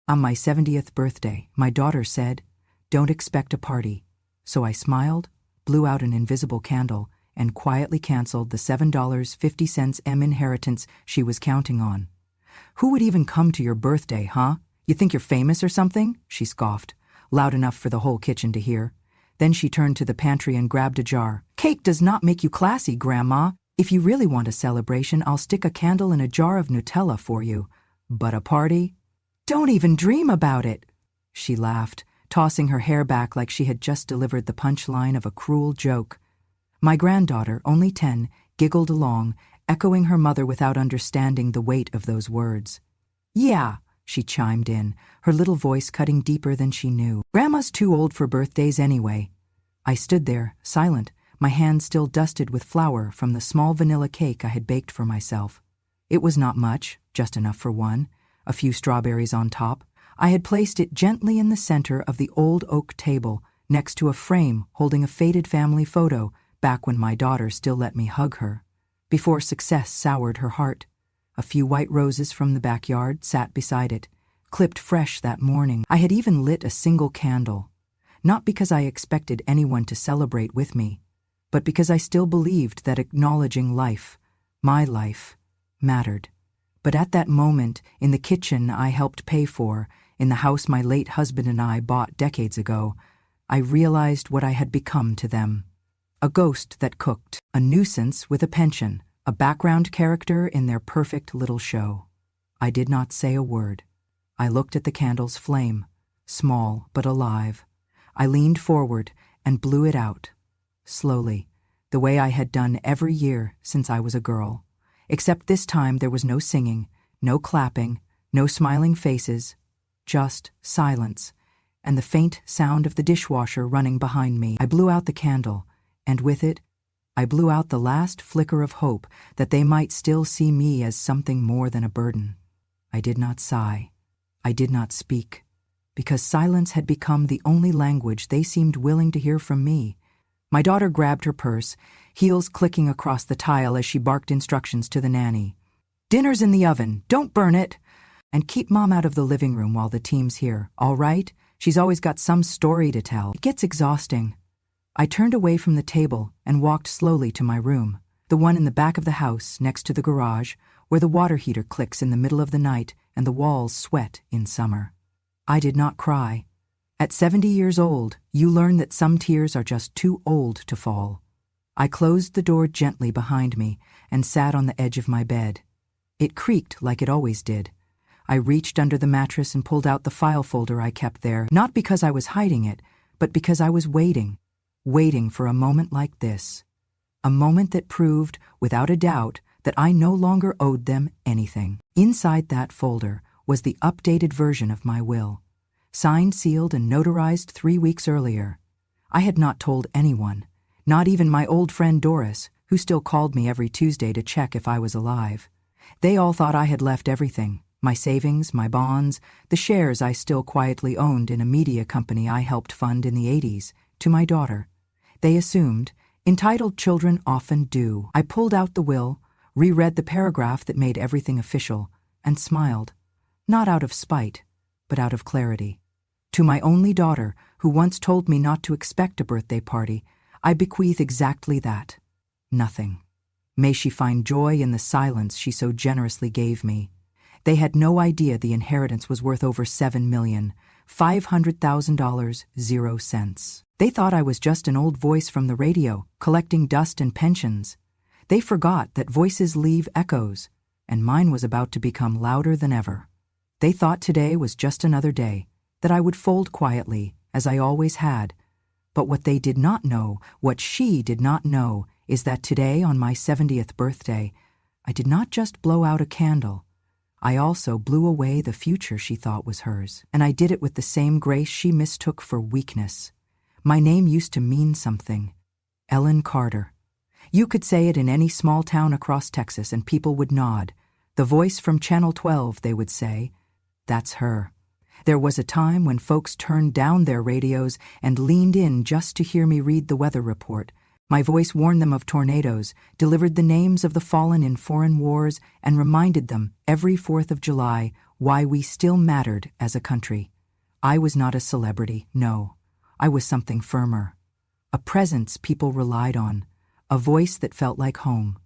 On my 70th birthday, my daughter said, "Don't expect a party." So I smiled, blew out an invisible candle, and quietly canceled the $7.50 inheritance she was counting on. "Who would even come to your birthday, huh? You think you're famous or something?" she scoffed, loud enough for the whole kitchen to hear. Then she turned to the pantry and grabbed a jar. "Cake does not make you classy, Grandma. If you really want a celebration, I'll stick a candle in a jar of Nutella for you. But a party? Don't even dream about it." She laughed, tossing her hair back like she had just delivered the punchline of a cruel joke. My granddaughter, only 10, giggled along, echoing her mother without understanding the weight of those words. "Yeah," she chimed in, her little voice cutting deeper than she knew. "Grandma's too old for birthdays anyway." I stood there, silent, my hands still dusted with flour from the small vanilla cake I had baked for myself. It was not much, just enough for one, a few strawberries on top. I had placed it gently in the center of the old oak table, next to a frame holding a faded family photo back when my daughter still let me hug her, before success soured her heart. A few white roses from the backyard sat beside it, clipped fresh that morning. I had even lit a single candle, not because I expected anyone to celebrate with me, but because I still believed that acknowledging life, my life, mattered. But at that moment, in the kitchen I helped pay for, in the house my late husband and I bought decades ago, I realized what I had become to them. A ghost that cooked, a nuisance with a pension, a background character in their perfect little show. I did not say a word. I looked at the candle's flame, small but alive. I leaned forward and blew it out, slowly, the way I had done every year since I was a girl. Except this time there was no singing, no clapping, no smiling faces, just silence, and the faint sound of the dishwasher running behind me. I blew out the candle, and with it, I blew out the last flicker of hope that they might still see me as something more than a burden. I did not sigh. I did not speak, because silence had become the only language they seemed willing to hear from me. My daughter grabbed her purse, heels clicking across the tile as she barked instructions to the nanny. "Dinner's in the oven, don't burn it! And keep Mom out of the living room while the team's here, all right? She's always got some story to tell." It gets exhausting. I turned away from the table and walked slowly to my room, the one in the back of the house next to the garage, where the water heater clicks in the middle of the night and the walls sweat in summer. I did not cry. At 70 years old, you learn that some tears are just too old to fall. I closed the door gently behind me and sat on the edge of my bed. It creaked like it always did. I reached under the mattress and pulled out the file folder I kept there, not because I was hiding it, but because I was waiting for a moment like this. A moment that proved, without a doubt, that I no longer owed them anything. Inside that folder was the updated version of my will, signed, sealed, and notarized 3 weeks earlier. I had not told anyone, not even my old friend Doris, who still called me every Tuesday to check if I was alive. They all thought I had left everything, my savings, my bonds, the shares I still quietly owned in a media company I helped fund in the 80s, to my daughter. They assumed, entitled children often do. I pulled out the will, reread the paragraph that made everything official, and smiled, not out of spite, but out of clarity. To my only daughter, who once told me not to expect a birthday party, I bequeath exactly that. Nothing. May she find joy in the silence she so generously gave me. They had no idea the inheritance was worth over $7,500,000, 0 cents. They thought I was just an old voice from the radio, collecting dust and pensions. They forgot that voices leave echoes, and mine was about to become louder than ever. They thought today was just another day, that I would fold quietly, as I always had. But what they did not know, what she did not know, is that today, on my 70th birthday, I did not just blow out a candle. I also blew away the future she thought was hers, and I did it with the same grace she mistook for weakness. My name used to mean something. Ellen Carter. You could say it in any small town across Texas and people would nod. The voice from Channel 12, they would say. That's her. There was a time when folks turned down their radios and leaned in just to hear me read the weather report. My voice warned them of tornadoes, delivered the names of the fallen in foreign wars, and reminded them every 4th of July why we still mattered as a country. I was not a celebrity, no. I was something firmer. A presence people relied on, a voice that felt like home.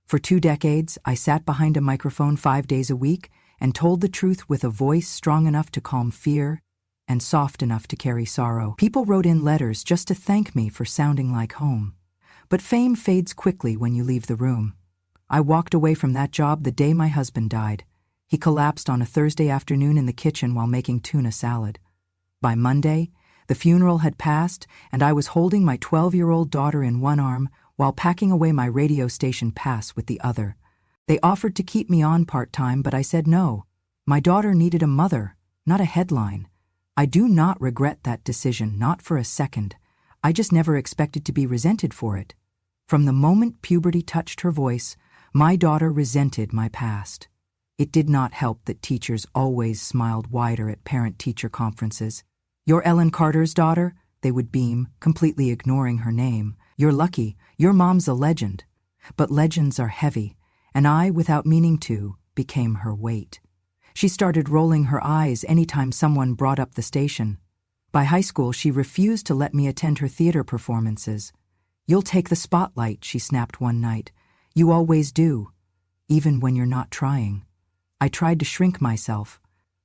For 2 decades, I sat behind a microphone 5 days a week and told the truth with a voice strong enough to calm fear and soft enough to carry sorrow. People wrote in letters just to thank me for sounding like home. But fame fades quickly when you leave the room. I walked away from that job the day my husband died. He collapsed on a Thursday afternoon in the kitchen while making tuna salad. By Monday, the funeral had passed, and I was holding my 12-year-old daughter in one arm while packing away my radio station pass with the other. They offered to keep me on part-time, but I said no. My daughter needed a mother, not a headline. I do not regret that decision, not for a second. I just never expected to be resented for it. From the moment puberty touched her voice, my daughter resented my past. It did not help that teachers always smiled wider at parent-teacher conferences. "You're Ellen Carter's daughter?" They would beam, completely ignoring her name. "You're lucky. Your mom's a legend." But legends are heavy, and I, without meaning to, became her weight. She started rolling her eyes anytime someone brought up the station. By high school, she refused to let me attend her theater performances. "You'll take the spotlight," she snapped one night. "You always do, even when you're not trying." I tried to shrink myself.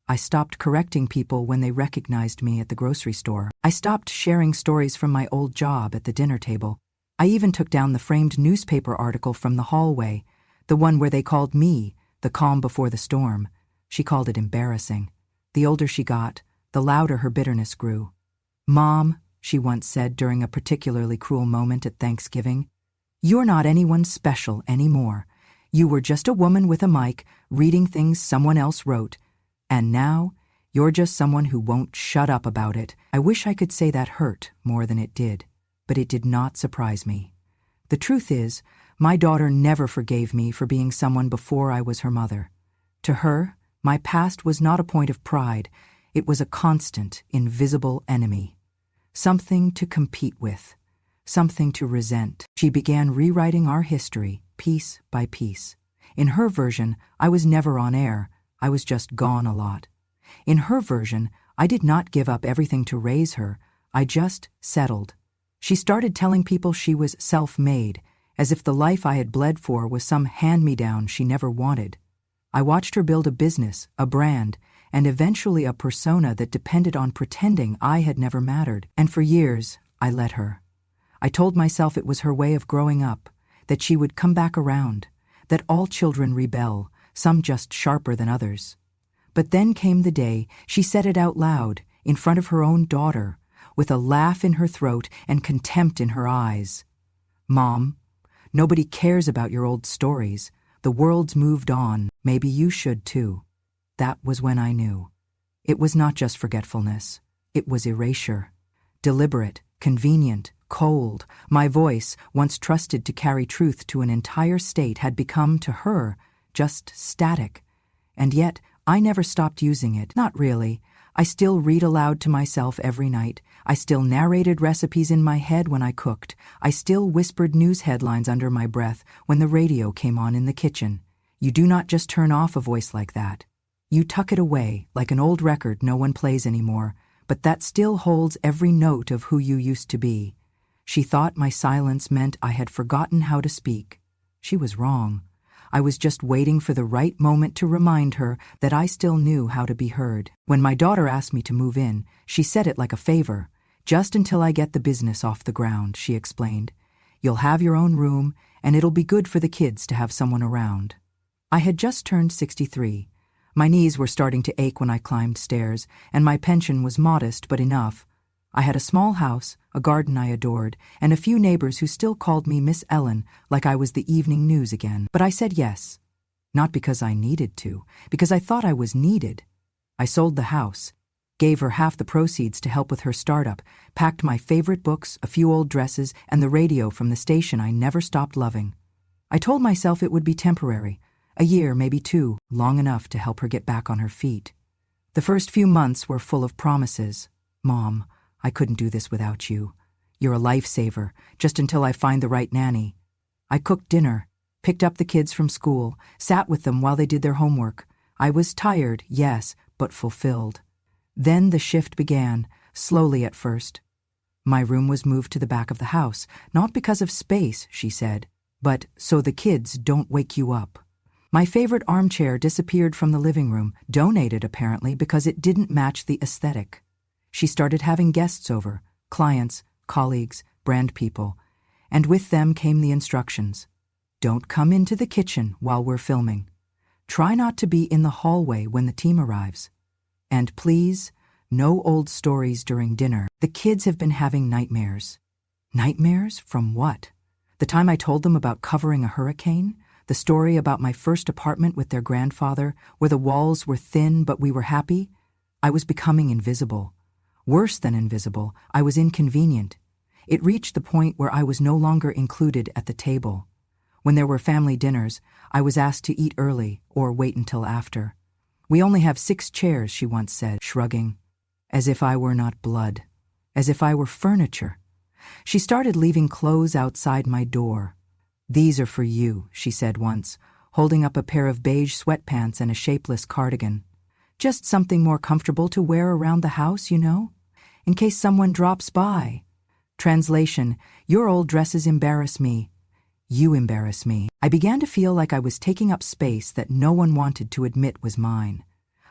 I stopped correcting people when they recognized me at the grocery store. I stopped sharing stories from my old job at the dinner table. I even took down the framed newspaper article from the hallway, the one where they called me the calm before the storm. She called it embarrassing. The older she got, the louder her bitterness grew. "Mom," she once said during a particularly cruel moment at Thanksgiving, "you're not anyone special anymore. You were just a woman with a mic, reading things someone else wrote. And now, you're just someone who won't shut up about it." I wish I could say that hurt more than it did, but it did not surprise me. The truth is, my daughter never forgave me for being someone before I was her mother. To her, my past was not a point of pride. It was a constant, invisible enemy. Something to compete with. Something to resent. She began rewriting our history, piece by piece. In her version, I was never on air. I was just gone a lot. In her version, I did not give up everything to raise her. I just settled. She started telling people she was self-made, as if the life I had bled for was some hand-me-down she never wanted. I watched her build a business, a brand, and eventually a persona that depended on pretending I had never mattered. And for years, I let her. I told myself it was her way of growing up, that she would come back around, that all children rebel, some just sharper than others. But then came the day she said it out loud, in front of her own daughter, with a laugh in her throat and contempt in her eyes. "Mom, nobody cares about your old stories. The world's moved on. Maybe you should too." That was when I knew. It was not just forgetfulness. It was erasure. Deliberate, convenient, cold. My voice, once trusted to carry truth to an entire state, had become, to her, just static. And yet, I never stopped using it. Not really. I still read aloud to myself every night. I still narrated recipes in my head when I cooked. I still whispered news headlines under my breath when the radio came on in the kitchen. You do not just turn off a voice like that. You tuck it away, like an old record no one plays anymore, but that still holds every note of who you used to be. She thought my silence meant I had forgotten how to speak. She was wrong. I was just waiting for the right moment to remind her that I still knew how to be heard. When my daughter asked me to move in, she said it like a favor. "Just until I get the business off the ground," she explained. "You'll have your own room, and it'll be good for the kids to have someone around." I had just turned 63. My knees were starting to ache when I climbed stairs, and my pension was modest but enough. I had a small house, a garden I adored, and a few neighbors who still called me Miss Ellen like I was the evening news again. But I said yes. Not because I needed to, because I thought I was needed. I sold the house, gave her half the proceeds to help with her startup, packed my favorite books, a few old dresses, and the radio from the station I never stopped loving. I told myself it would be temporary, a year, maybe 2, long enough to help her get back on her feet. The first few months were full of promises. "Mom, I couldn't do this without you. You're a lifesaver, just until I find the right nanny." I cooked dinner, picked up the kids from school, sat with them while they did their homework. I was tired, yes, but fulfilled. Then the shift began, slowly at first. My room was moved to the back of the house, not because of space, she said, but so the kids don't wake you up. My favorite armchair disappeared from the living room, donated apparently because it didn't match the aesthetic. She started having guests over, clients, colleagues, brand people, and with them came the instructions. Don't come into the kitchen while we're filming. Try not to be in the hallway when the team arrives. And please, no old stories during dinner. The kids have been having nightmares. Nightmares from what? The time I told them about covering a hurricane? The story about my first apartment with their grandfather, where the walls were thin but we were happy? I was becoming invisible. Worse than invisible, I was inconvenient. It reached the point where I was no longer included at the table. When there were family dinners, I was asked to eat early or wait until after. We only have 6 chairs, she once said, shrugging. As if I were not blood. As if I were furniture. She started leaving clothes outside my door. These are for you, she said once, holding up a pair of beige sweatpants and a shapeless cardigan. Just something more comfortable to wear around the house, you know? In case someone drops by. Translation, your old dresses embarrass me. You embarrass me. I began to feel like I was taking up space that no one wanted to admit was mine.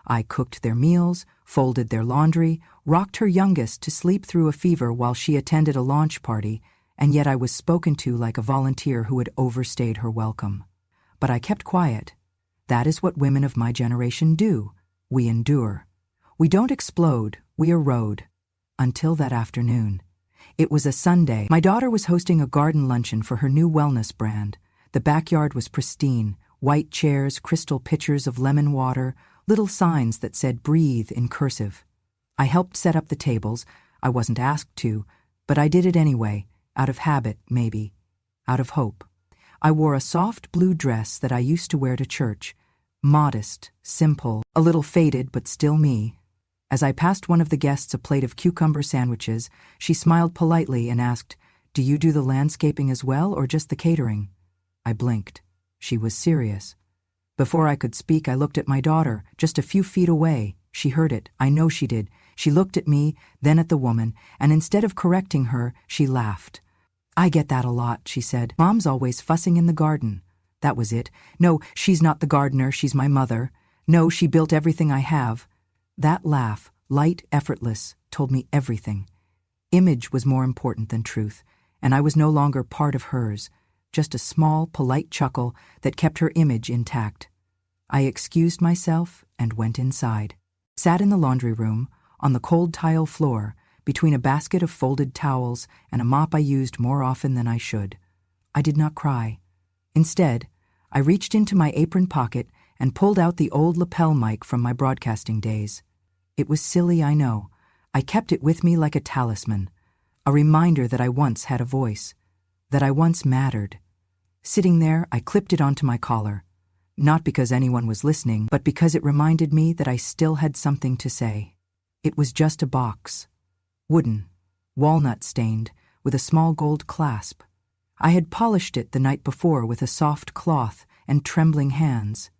I cooked their meals, folded their laundry, rocked her youngest to sleep through a fever while she attended a launch party, and yet I was spoken to like a volunteer who had overstayed her welcome. But I kept quiet. That is what women of my generation do. We endure. We don't explode, we erode. Until that afternoon. It was a Sunday. My daughter was hosting a garden luncheon for her new wellness brand. The backyard was pristine, white chairs, crystal pitchers of lemon water, little signs that said breathe in cursive. I helped set up the tables. I wasn't asked to, but I did it anyway, out of habit, maybe, out of hope. I wore a soft blue dress that I used to wear to church, modest, simple, a little faded, but still me. As I passed one of the guests a plate of cucumber sandwiches, she smiled politely and asked, "Do you do the landscaping as well or just the catering?" I blinked. She was serious. Before I could speak, I looked at my daughter, just a few feet away. She heard it. I know she did. She looked at me, then at the woman, and instead of correcting her, she laughed. "I get that a lot," she said. "Mom's always fussing in the garden." That was it. "No, she's not the gardener, she's my mother. No, she built everything I have." That laugh, light, effortless, told me everything. Image was more important than truth, and I was no longer part of hers, just a small, polite chuckle that kept her image intact. I excused myself and went inside. Sat in the laundry room, on the cold tile floor, between a basket of folded towels and a mop I used more often than I should. I did not cry. Instead, I reached into my apron pocket and pulled out the old lapel mic from my broadcasting days. It was silly, I know. I kept it with me like a talisman, a reminder that I once had a voice, that I once mattered. Sitting there, I clipped it onto my collar, not because anyone was listening, but because it reminded me that I still had something to say. It was just a box, wooden, walnut-stained, with a small gold clasp. I had polished it the night before with a soft cloth and trembling hands.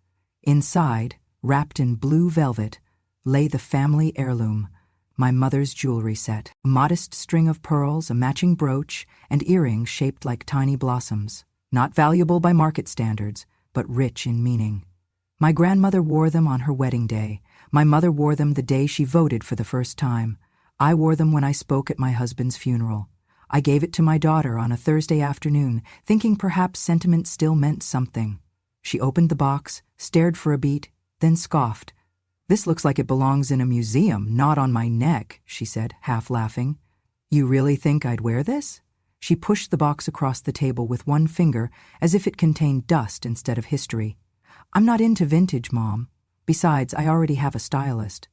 Inside, wrapped in blue velvet, lay the family heirloom, my mother's jewelry set, a modest string of pearls, a matching brooch, and earrings shaped like tiny blossoms. Not valuable by market standards, but rich in meaning. My grandmother wore them on her wedding day. My mother wore them the day she voted for the first time. I wore them when I spoke at my husband's funeral. I gave it to my daughter on a Thursday afternoon, thinking perhaps sentiment still meant something. She opened the box, stared for a beat, then scoffed. "This looks like it belongs in a museum, not on my neck," she said, half laughing. "You really think I'd wear this?" She pushed the box across the table with one finger as if it contained dust instead of history. "I'm not into vintage, Mom. Besides, I already have a stylist."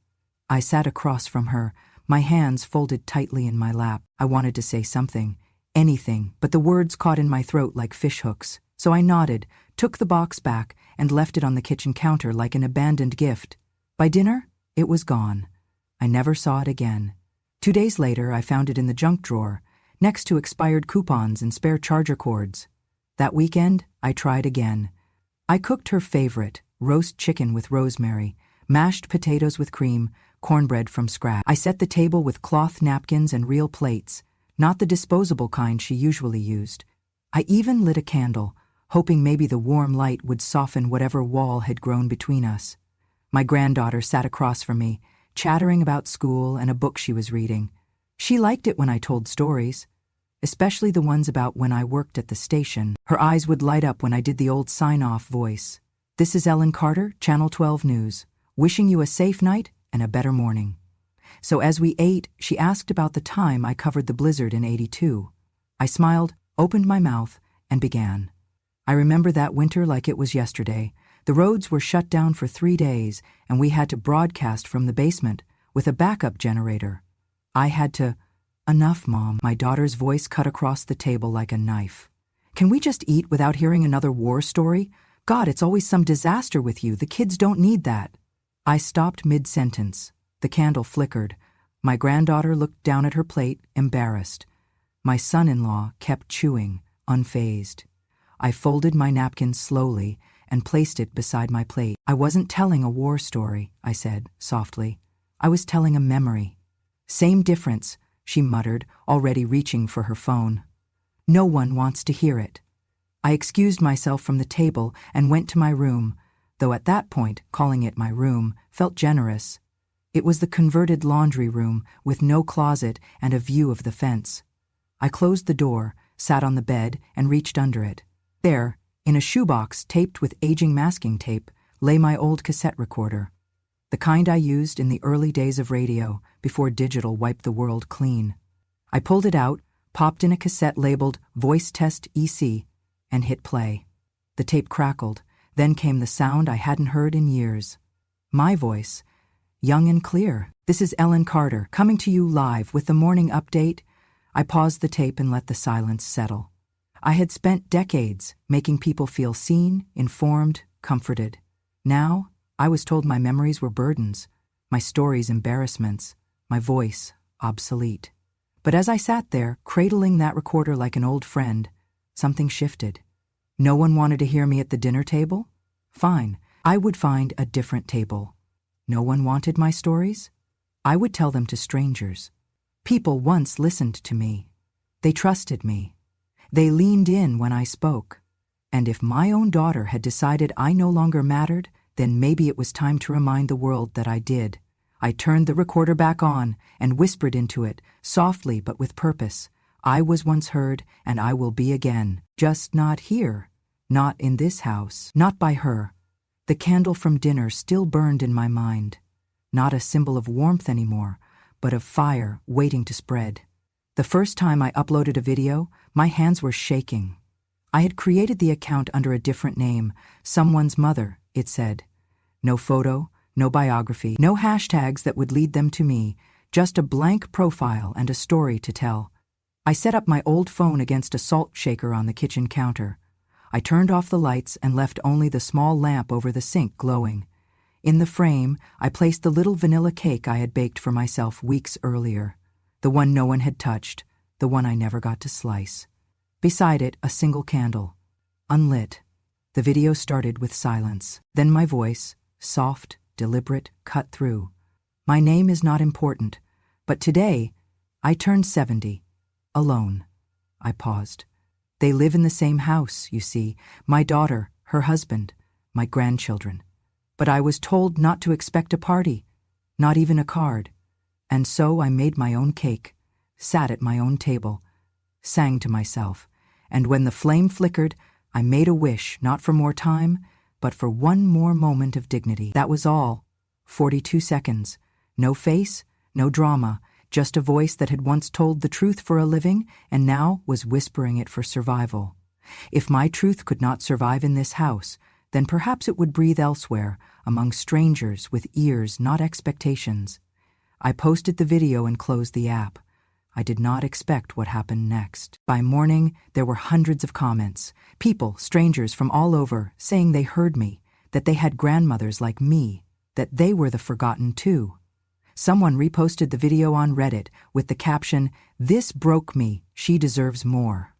I sat across from her, my hands folded tightly in my lap. I wanted to say something, anything, but the words caught in my throat like fishhooks. So I nodded, took the box back, and left it on the kitchen counter like an abandoned gift. By dinner, it was gone. I never saw it again. 2 days later, I found it in the junk drawer, next to expired coupons and spare charger cords. That weekend, I tried again. I cooked her favorite, roast chicken with rosemary, mashed potatoes with cream, cornbread from scratch. I set the table with cloth napkins and real plates, not the disposable kind she usually used. I even lit a candle, hoping maybe the warm light would soften whatever wall had grown between us. My granddaughter sat across from me, chattering about school and a book she was reading. She liked it when I told stories, especially the ones about when I worked at the station. Her eyes would light up when I did the old sign-off voice. "This is Ellen Carter, Channel 12 News, wishing you a safe night and a better morning." So as we ate, she asked about the time I covered the blizzard in '82. I smiled, opened my mouth, and began. I remember that winter like it was yesterday. The roads were shut down for 3 days, and we had to broadcast from the basement with a backup generator. I had to... "Enough, Mom." My daughter's voice cut across the table like a knife. "Can we just eat without hearing another war story? God, it's always some disaster with you. The kids don't need that." I stopped mid-sentence. The candle flickered. My granddaughter looked down at her plate, embarrassed. My son-in-law kept chewing, unfazed. I folded my napkin slowly and placed it beside my plate. "I wasn't telling a war story," I said, softly. "I was telling a memory." "Same difference," she muttered, already reaching for her phone. "No one wants to hear it." I excused myself from the table and went to my room, though at that point, calling it my room felt generous. It was the converted laundry room with no closet and a view of the fence. I closed the door, sat on the bed, and reached under it. There, in a shoebox taped with aging masking tape, lay my old cassette recorder. The kind I used in the early days of radio, before digital wiped the world clean. I pulled it out, popped in a cassette labeled Voice Test EC, and hit play. The tape crackled. Then came the sound I hadn't heard in years. My voice, young and clear. "This is Ellen Carter, coming to you live with the morning update." I paused the tape and let the silence settle. I had spent decades making people feel seen, informed, comforted. Now, I was told my memories were burdens, my stories embarrassments, my voice obsolete. But as I sat there, cradling that recorder like an old friend, something shifted. No one wanted to hear me at the dinner table? Fine, I would find a different table. No one wanted my stories? I would tell them to strangers. People once listened to me. They trusted me. They leaned in when I spoke. And if my own daughter had decided I no longer mattered, then maybe it was time to remind the world that I did. I turned the recorder back on and whispered into it, softly but with purpose. "I was once heard, and I will be again. Just not here. Not in this house. Not by her." The candle from dinner still burned in my mind. Not a symbol of warmth anymore, but of fire waiting to spread. The first time I uploaded a video, my hands were shaking. I had created the account under a different name, Someone's Mother, it said. No photo, no biography, no hashtags that would lead them to me, just a blank profile and a story to tell. I set up my old phone against a salt shaker on the kitchen counter. I turned off the lights and left only the small lamp over the sink glowing. In the frame, I placed the little vanilla cake I had baked for myself weeks earlier. The one no one had touched, the one I never got to slice. Beside it, a single candle, unlit. The video started with silence. Then my voice, soft, deliberate, cut through. "My name is not important, but today, I turned 70. Alone." I paused. "They live in the same house, you see. My daughter, her husband, my grandchildren. But I was told not to expect a party, not even a card. And so I made my own cake, sat at my own table, sang to myself, and when the flame flickered, I made a wish not for more time, but for one more moment of dignity. That was all. 42 seconds. No face, no drama, just a voice that had once told the truth for a living and now was whispering it for survival. If my truth could not survive in this house, then perhaps it would breathe elsewhere, among strangers with ears, not expectations. I posted the video and closed the app. I did not expect what happened next. By morning, there were hundreds of comments. People, strangers from all over, saying they heard me, that they had grandmothers like me, that they were the forgotten too. Someone reposted the video on Reddit with the caption, "This broke me, she deserves more."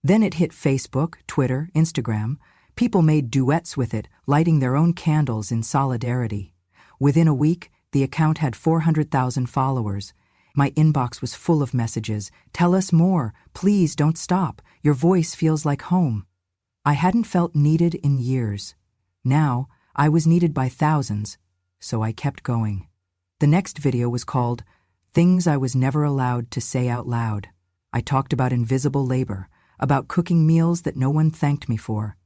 Then it hit Facebook, Twitter, Instagram. People made duets with it, lighting their own candles in solidarity. Within a week, the account had 400,000 followers. My inbox was full of messages. Tell us more. Please don't stop. Your voice feels like home. I hadn't felt needed in years. Now, I was needed by thousands, so I kept going. The next video was called Things I Was Never Allowed to Say Out Loud. I talked about invisible labor, about cooking meals that no one thanked me for,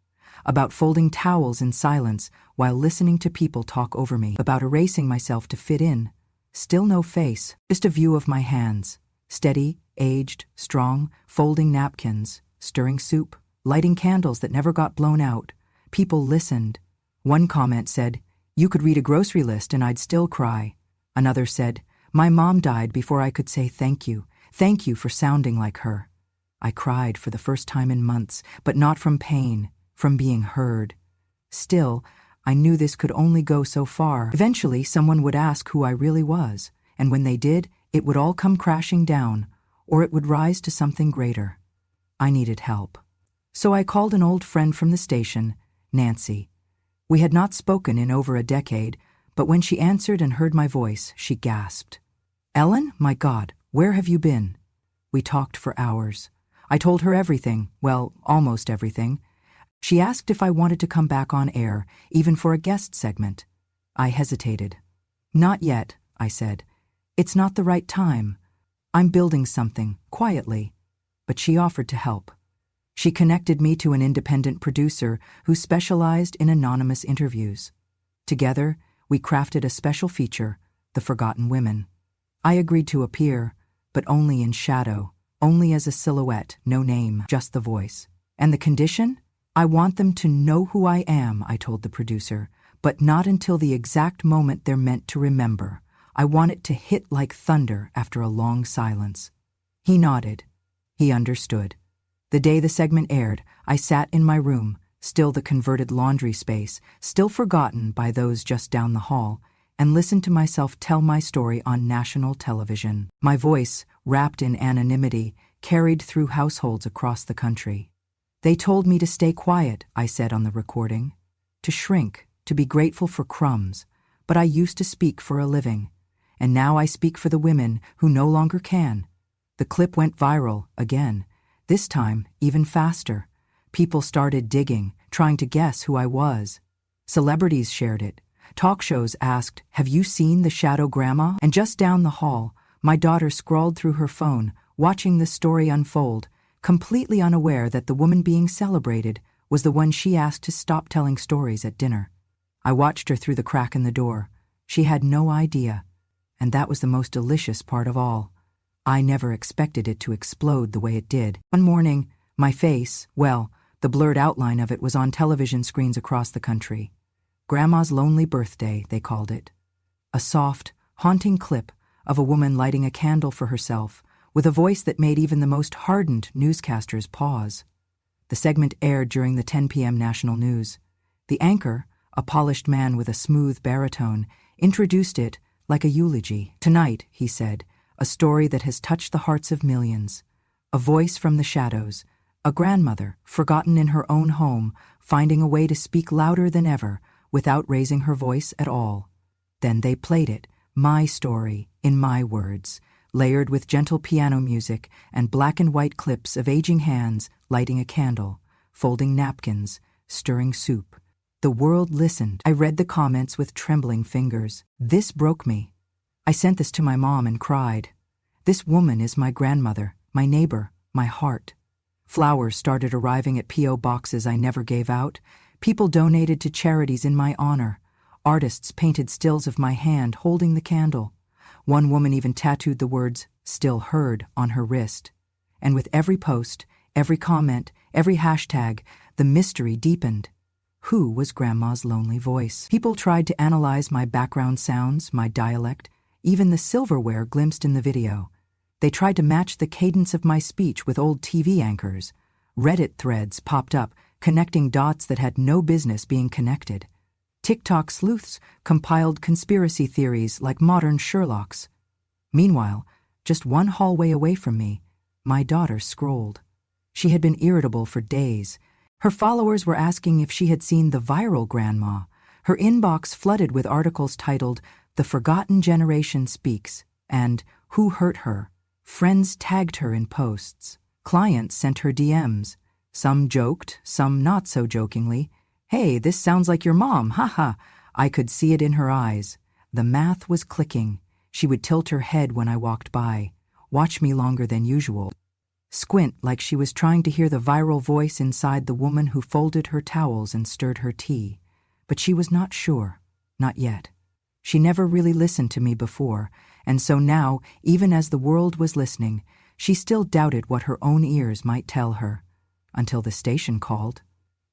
about folding towels in silence while listening to people talk over me, about erasing myself to fit in. Still no face, just a view of my hands. Steady, aged, strong, folding napkins, stirring soup, lighting candles that never got blown out. People listened. One comment said, "You could read a grocery list and I'd still cry." Another said, "My mom died before I could say thank you. Thank you for sounding like her." I cried for the first time in months, but not from pain, from being heard. Still, I knew this could only go so far. Eventually, someone would ask who I really was, and when they did, it would all come crashing down, or it would rise to something greater. I needed help. So I called an old friend from the station, Nancy. We had not spoken in over a decade, but when she answered and heard my voice, she gasped. "Ellen, my God, where have you been?" We talked for hours. I told her everything, well, almost everything. She asked if I wanted to come back on air, even for a guest segment. I hesitated. "Not yet," I said. "It's not the right time. I'm building something, quietly." But she offered to help. She connected me to an independent producer who specialized in anonymous interviews. Together, we crafted a special feature, The Forgotten Women. I agreed to appear, but only in shadow, only as a silhouette, no name, just the voice. And the condition? "I want them to know who I am," I told the producer, "but not until the exact moment they're meant to remember. I want it to hit like thunder after a long silence." He nodded. He understood. The day the segment aired, I sat in my room, still the converted laundry space, still forgotten by those just down the hall, and listened to myself tell my story on national television. My voice, wrapped in anonymity, carried through households across the country. "They told me to stay quiet," I said on the recording, "to shrink, to be grateful for crumbs, but I used to speak for a living, and now I speak for the women who no longer can." The clip went viral again, this time even faster. People started digging, trying to guess who I was. Celebrities shared it. Talk shows asked, "Have you seen the shadow grandma?" And just down the hall, my daughter scrawled through her phone, watching the story unfold, completely unaware that the woman being celebrated was the one she asked to stop telling stories at dinner. I watched her through the crack in the door. She had no idea, and that was the most delicious part of all. I never expected it to explode the way it did. One morning, my face, well, the blurred outline of it was on television screens across the country. Grandma's Lonely Birthday, they called it. A soft, haunting clip of a woman lighting a candle for herself, with a voice that made even the most hardened newscasters pause. The segment aired during the 10 p.m. national news. The anchor, a polished man with a smooth baritone, introduced it like a eulogy. "Tonight," he said, "a story that has touched the hearts of millions. A voice from the shadows, a grandmother, forgotten in her own home, finding a way to speak louder than ever, without raising her voice at all." Then they played it, my story, in my words, layered with gentle piano music and black and white clips of aging hands lighting a candle, folding napkins, stirring soup. The world listened. I read the comments with trembling fingers. This broke me. I sent this to my mom and cried. This woman is my grandmother, my neighbor, my heart. Flowers started arriving at P.O. boxes I never gave out. People donated to charities in my honor. Artists painted stills of my hand holding the candle. One woman even tattooed the words, "Still Heard," on her wrist. And with every post, every comment, every hashtag, the mystery deepened. Who was Grandma's lonely voice? People tried to analyze my background sounds, my dialect, even the silverware glimpsed in the video. They tried to match the cadence of my speech with old TV anchors. Reddit threads popped up, connecting dots that had no business being connected. TikTok sleuths compiled conspiracy theories like modern Sherlocks. Meanwhile, just one hallway away from me, my daughter scrolled. She had been irritable for days. Her followers were asking if she had seen the viral grandma. Her inbox flooded with articles titled, "The Forgotten Generation Speaks," and "Who Hurt Her?" Friends tagged her in posts. Clients sent her DMs. Some joked, some not so jokingly. "Hey, this sounds like your mom, haha." I could see it in her eyes. The math was clicking. She would tilt her head when I walked by, watch me longer than usual, squint like she was trying to hear the viral voice inside the woman who folded her towels and stirred her tea. But she was not sure. Not yet. She never really listened to me before, and so now, even as the world was listening, she still doubted what her own ears might tell her. Until the station called.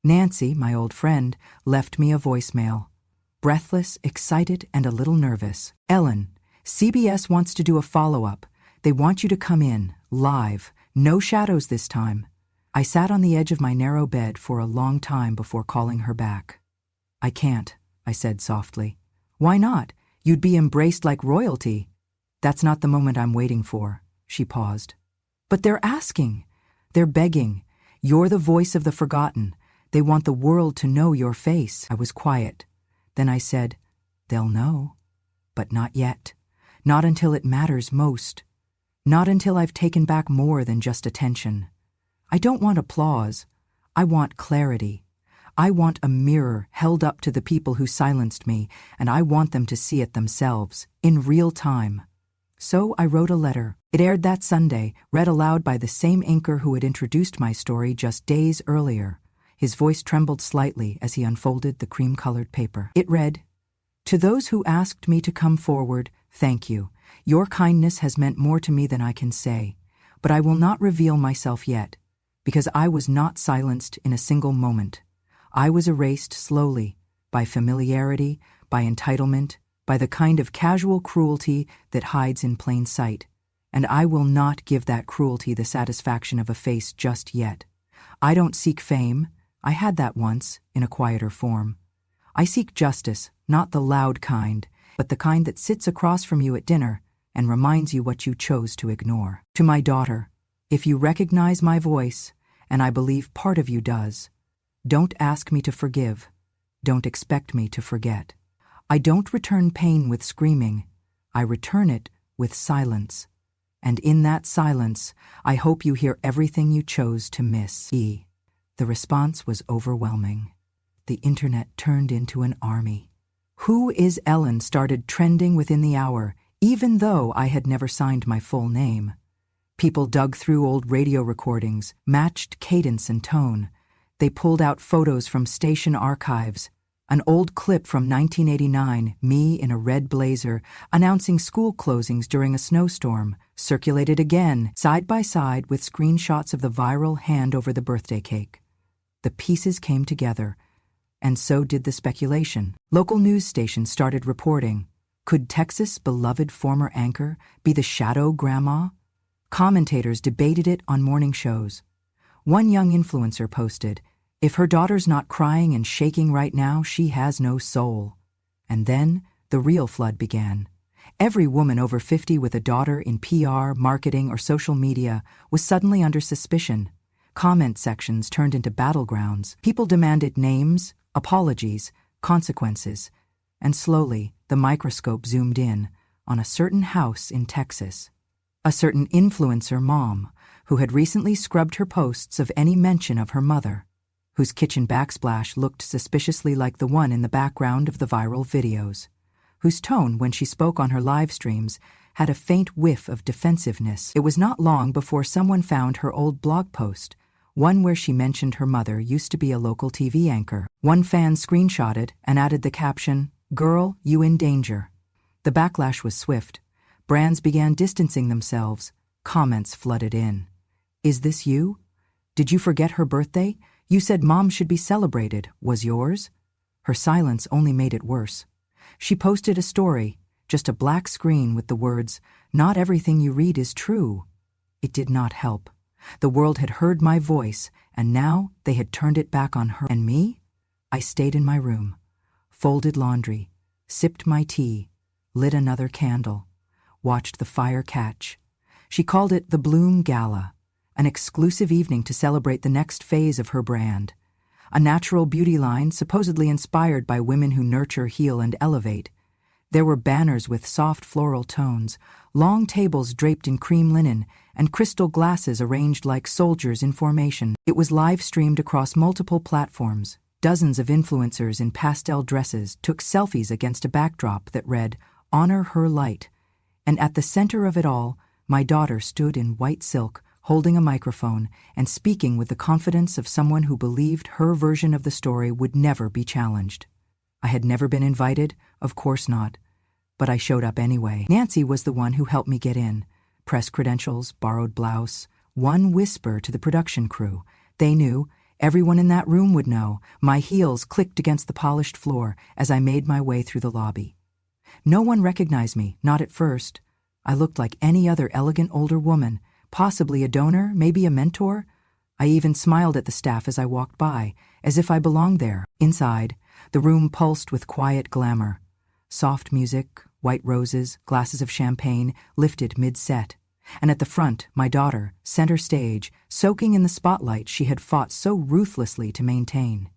Nancy, my old friend, left me a voicemail. Breathless, excited, and a little nervous. "Ellen, CBS wants to do a follow-up. They want you to come in, live, no shadows this time." I sat on the edge of my narrow bed for a long time before calling her back. "I can't," I said softly. "Why not? You'd be embraced like royalty." "That's not the moment I'm waiting for." She paused. "But they're asking. They're begging. You're the voice of the forgotten. They want the world to know your face." I was quiet. Then I said, "They'll know. But not yet. Not until it matters most. Not until I've taken back more than just attention. I don't want applause. I want clarity. I want a mirror held up to the people who silenced me, and I want them to see it themselves, in real time." So I wrote a letter. It aired that Sunday, read aloud by the same anchor who had introduced my story just days earlier. His voice trembled slightly as he unfolded the cream-colored paper. It read, "To those who asked me to come forward, thank you. Your kindness has meant more to me than I can say. But I will not reveal myself yet, because I was not silenced in a single moment. I was erased slowly, by familiarity, by entitlement, by the kind of casual cruelty that hides in plain sight. And I will not give that cruelty the satisfaction of a face just yet. I don't seek fame. I had that once, in a quieter form. I seek justice, not the loud kind, but the kind that sits across from you at dinner and reminds you what you chose to ignore. To my daughter, if you recognize my voice, and I believe part of you does, don't ask me to forgive. Don't expect me to forget. I don't return pain with screaming. I return it with silence. And in that silence, I hope you hear everything you chose to miss." The response was overwhelming. The internet turned into an army. "Who is Ellen?" started trending within the hour, even though I had never signed my full name. People dug through old radio recordings, matched cadence and tone. They pulled out photos from station archives. An old clip from 1989, me in a red blazer, announcing school closings during a snowstorm, circulated again, side by side with screenshots of the viral hand over the birthday cake. The pieces came together, and so did the speculation. Local news stations started reporting. Could Texas' beloved former anchor be the shadow grandma? Commentators debated it on morning shows. One young influencer posted, "If her daughter's not crying and shaking right now, she has no soul." And then the real flood began. Every woman over 50 with a daughter in PR, marketing, or social media was suddenly under suspicion. Comment sections turned into battlegrounds. People demanded names, apologies, consequences. And slowly, the microscope zoomed in on a certain house in Texas. A certain influencer mom who had recently scrubbed her posts of any mention of her mother, whose kitchen backsplash looked suspiciously like the one in the background of the viral videos, whose tone when she spoke on her live streams had a faint whiff of defensiveness. It was not long before someone found her old blog post, one where she mentioned her mother used to be a local TV anchor. One fan screenshotted and added the caption, "Girl, you in danger." The backlash was swift. Brands began distancing themselves. Comments flooded in. "Is this you? Did you forget her birthday? You said mom should be celebrated. Was yours?" Her silence only made it worse. She posted a story, just a black screen with the words, "Not everything you read is true." It did not help. The world had heard my voice, and now they had turned it back on her. And me? I stayed in my room, folded laundry, sipped my tea, lit another candle, watched the fire catch. She called it the Bloom Gala, an exclusive evening to celebrate the next phase of her brand. a natural beauty line supposedly inspired by women who nurture, heal, and elevate. There were banners with soft floral tones, long tables draped in cream linen, and crystal glasses arranged like soldiers in formation. It was live-streamed across multiple platforms. Dozens of influencers in pastel dresses took selfies against a backdrop that read, "Honor her light." And at the center of it all, my daughter stood in white silk, holding a microphone and speaking with the confidence of someone who believed her version of the story would never be challenged. I had never been invited, of course not, but I showed up anyway. Nancy was the one who helped me get in. Press credentials, borrowed blouse, one whisper to the production crew. They knew. Everyone in that room would know. My heels clicked against the polished floor as I made my way through the lobby. No one recognized me, not at first. I looked like any other elegant older woman, possibly a donor, maybe a mentor. I even smiled at the staff as I walked by, as if I belonged there. Inside, the room pulsed with quiet glamour. Soft music, white roses, glasses of champagne, lifted mid-set. And at the front, my daughter, center stage, soaking in the spotlight she had fought so ruthlessly to maintain.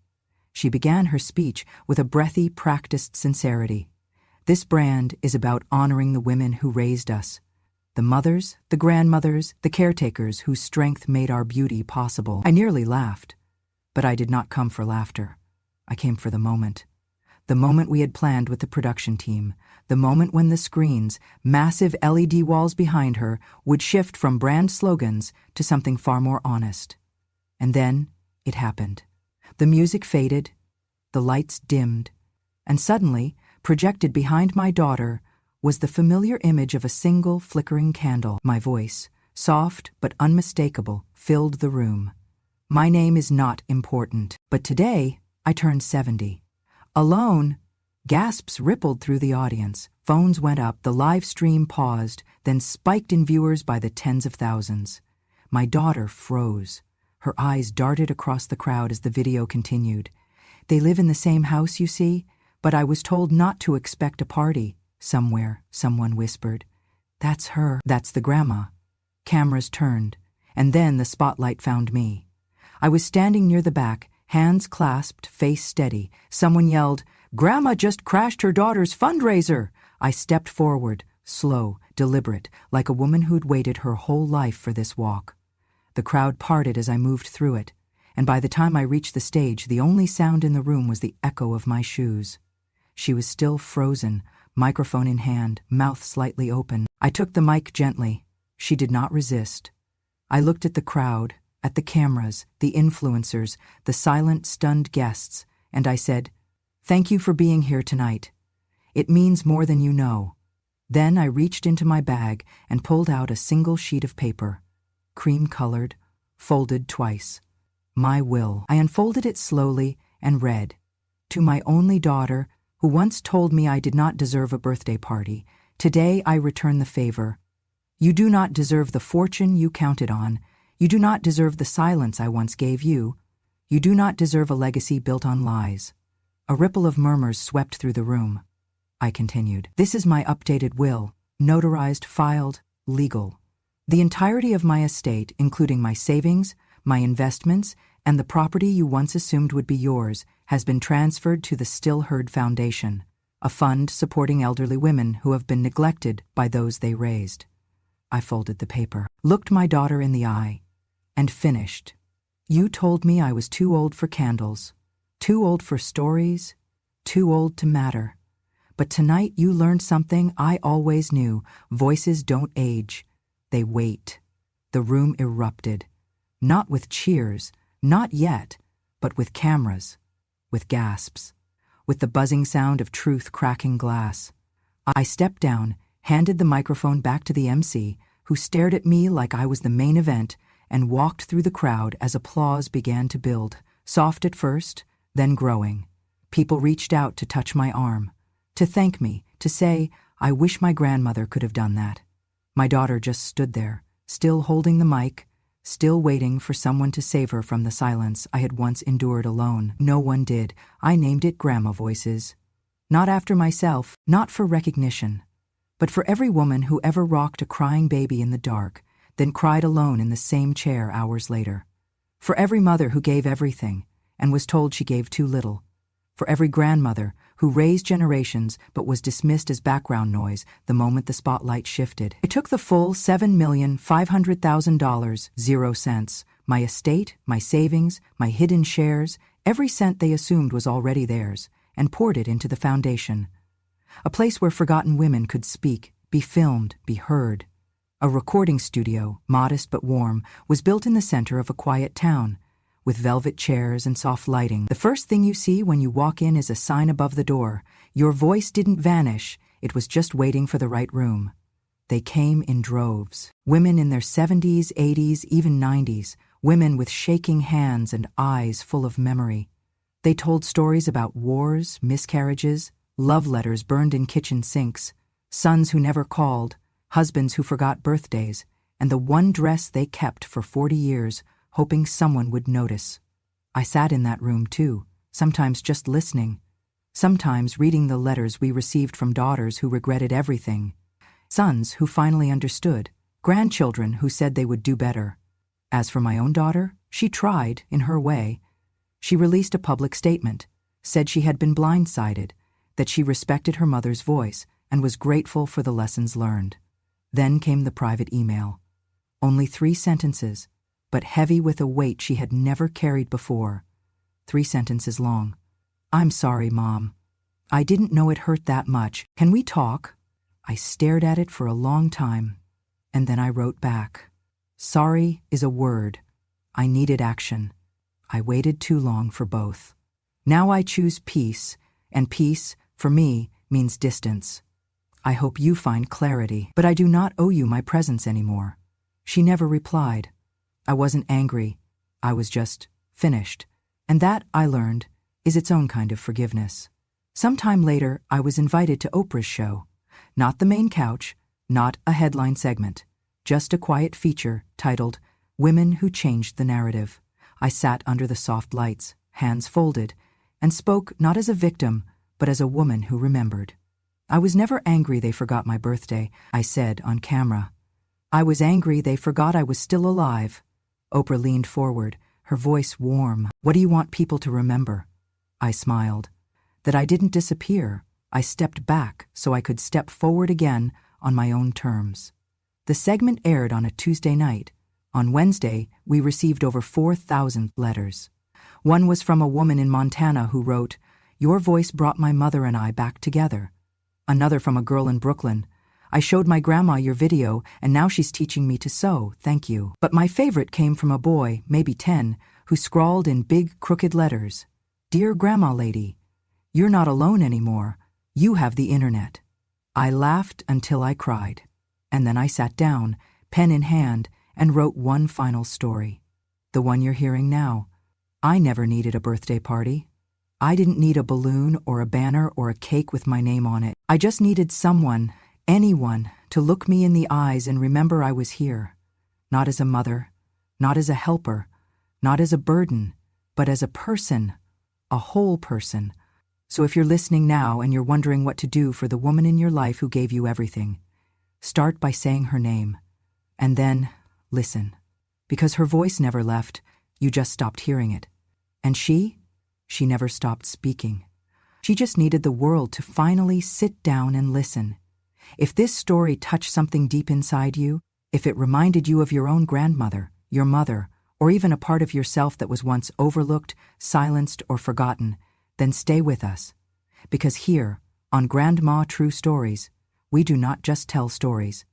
She began her speech with a breathy, practiced sincerity. This brand is about honoring the women who raised us. The mothers, the grandmothers, the caretakers whose strength made our beauty possible. I nearly laughed, but I did not come for laughter. I came for the moment. The moment we had planned with the production team. The moment when the screens, massive LED walls behind her, would shift from brand slogans to something far more honest. And then it happened. The music faded, the lights dimmed, and suddenly, projected behind my daughter, was the familiar image of a single flickering candle. My voice, soft but unmistakable, filled the room. My name is not important, but today I turned 70. Alone, gasps rippled through the audience. Phones went up, the live stream paused, then spiked in viewers by the tens of thousands. My daughter froze. Her eyes darted across the crowd as the video continued. They live in the same house, you see, but I was told not to expect a party. Somewhere, someone whispered. That's her. That's the grandma. Cameras turned, and then the spotlight found me. I was standing near the back, hands clasped, face steady. Someone yelled, "Grandma just crashed her daughter's fundraiser!" I stepped forward, slow, deliberate, like a woman who'd waited her whole life for this walk. The crowd parted as I moved through it, and by the time I reached the stage, the only sound in the room was the echo of my shoes. She was still frozen, microphone in hand, mouth slightly open. I took the mic gently. She did not resist. I looked at the crowd, at the cameras, the influencers, the silent, stunned guests, and I said, "Thank you for being here tonight. It means more than you know." Then I reached into my bag and pulled out a single sheet of paper, cream-colored, folded twice. My will. I unfolded it slowly and read, "To my only daughter, who once told me I did not deserve a birthday party, today I return the favor. You do not deserve the fortune you counted on. You do not deserve the silence I once gave you. You do not deserve a legacy built on lies." A ripple of murmurs swept through the room. I continued, "This is my updated will, notarized, filed, legal. The entirety of my estate, including my savings, my investments, and the property you once assumed would be yours, has been transferred to the Still Heard Foundation, a fund supporting elderly women who have been neglected by those they raised." I folded the paper, looked my daughter in the eye, and finished. "You told me I was too old for candles, too old for stories, too old to matter. But tonight you learned something I always knew. Voices don't age. They wait." The room erupted. Not with cheers, not yet, but with cameras, with gasps, with the buzzing sound of truth cracking glass. I stepped down, handed the microphone back to the MC, who stared at me like I was the main event, and walked through the crowd as applause began to build, soft at first, then growing. People reached out to touch my arm, to thank me, to say, "I wish my grandmother could have done that." My daughter just stood there, still holding the mic, still waiting for someone to save her from the silence I had once endured alone. No one did. I named it Grandma Voices. Not after myself, not for recognition, but for every woman who ever rocked a crying baby in the dark, then cried alone in the same chair hours later. For every mother who gave everything, and was told she gave too little. For every grandmother who raised generations but was dismissed as background noise the moment the spotlight shifted. I took the full $7,500,000, 0 cents, my estate, my savings, my hidden shares, every cent they assumed was already theirs, and poured it into the foundation. A place where forgotten women could speak, be filmed, be heard. A recording studio, modest but warm, was built in the center of a quiet town, with velvet chairs and soft lighting. The first thing you see when you walk in is a sign above the door. Your voice didn't vanish, it was just waiting for the right room. They came in droves. Women in their 70s, 80s, even 90s, women with shaking hands and eyes full of memory. They told stories about wars, miscarriages, love letters burned in kitchen sinks, sons who never called, husbands who forgot birthdays, and the one dress they kept for 40 years, hoping someone would notice. I sat in that room too, sometimes just listening, sometimes reading the letters we received from daughters who regretted everything, sons who finally understood, grandchildren who said they would do better. As for my own daughter, she tried, in her way. She released a public statement, said she had been blindsided, that she respected her mother's voice and was grateful for the lessons learned. Then came the private email. Only 3 sentences, but heavy with a weight she had never carried before. 3 sentences long. "I'm sorry, Mom. I didn't know it hurt that much. Can we talk?" I stared at it for a long time, and then I wrote back. Sorry is a word. I needed action. I waited too long for both. Now I choose peace, and peace, for me, means distance. I hope you find clarity, but I do not owe you my presence anymore. She never replied. I wasn't angry. I was just finished. And that, I learned, is its own kind of forgiveness. Sometime later, I was invited to Oprah's show. Not the main couch, not a headline segment, just a quiet feature titled Women Who Changed the Narrative. I sat under the soft lights, hands folded, and spoke not as a victim, but as a woman who remembered. I was never angry they forgot my birthday, I said on camera. I was angry they forgot I was still alive. Oprah leaned forward, her voice warm. What do you want people to remember? I smiled. That I didn't disappear. I stepped back so I could step forward again on my own terms. The segment aired on a Tuesday night. On Wednesday, we received over 4,000 letters. One was from a woman in Montana who wrote, "Your voice brought my mother and I back together." Another from a girl in Brooklyn, "I showed my grandma your video and now she's teaching me to sew, thank you." But my favorite came from a boy, maybe 10, who scrawled in big, crooked letters, "Dear Grandma Lady, you're not alone anymore. You have the internet." I laughed until I cried. And then I sat down, pen in hand, and wrote one final story. The one you're hearing now. I never needed a birthday party. I didn't need a balloon or a banner or a cake with my name on it. I just needed someone, anyone, to look me in the eyes and remember I was here. Not as a mother, not as a helper, not as a burden, but as a person, a whole person. So if you're listening now and you're wondering what to do for the woman in your life who gave you everything, start by saying her name, and then listen. Because her voice never left, you just stopped hearing it. And she never stopped speaking. She just needed the world to finally sit down and listen. If this story touched something deep inside you, if it reminded you of your own grandmother, your mother, or even a part of yourself that was once overlooked, silenced, or forgotten, then stay with us. Because here, on Grandma True Stories, we do not just tell stories.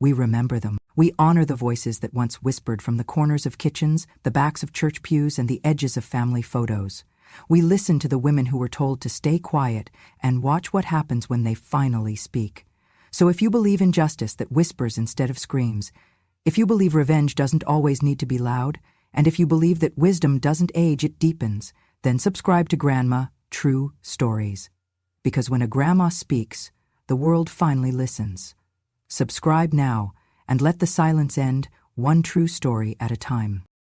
We remember them. We honor the voices that once whispered from the corners of kitchens, the backs of church pews, and the edges of family photos. We listen to the women who were told to stay quiet and watch what happens when they finally speak. So if you believe in justice that whispers instead of screams, if you believe revenge doesn't always need to be loud, and if you believe that wisdom doesn't age, it deepens, then subscribe to Grandma True Stories. Because when a grandma speaks, the world finally listens. Subscribe now and let the silence end, one true story at a time.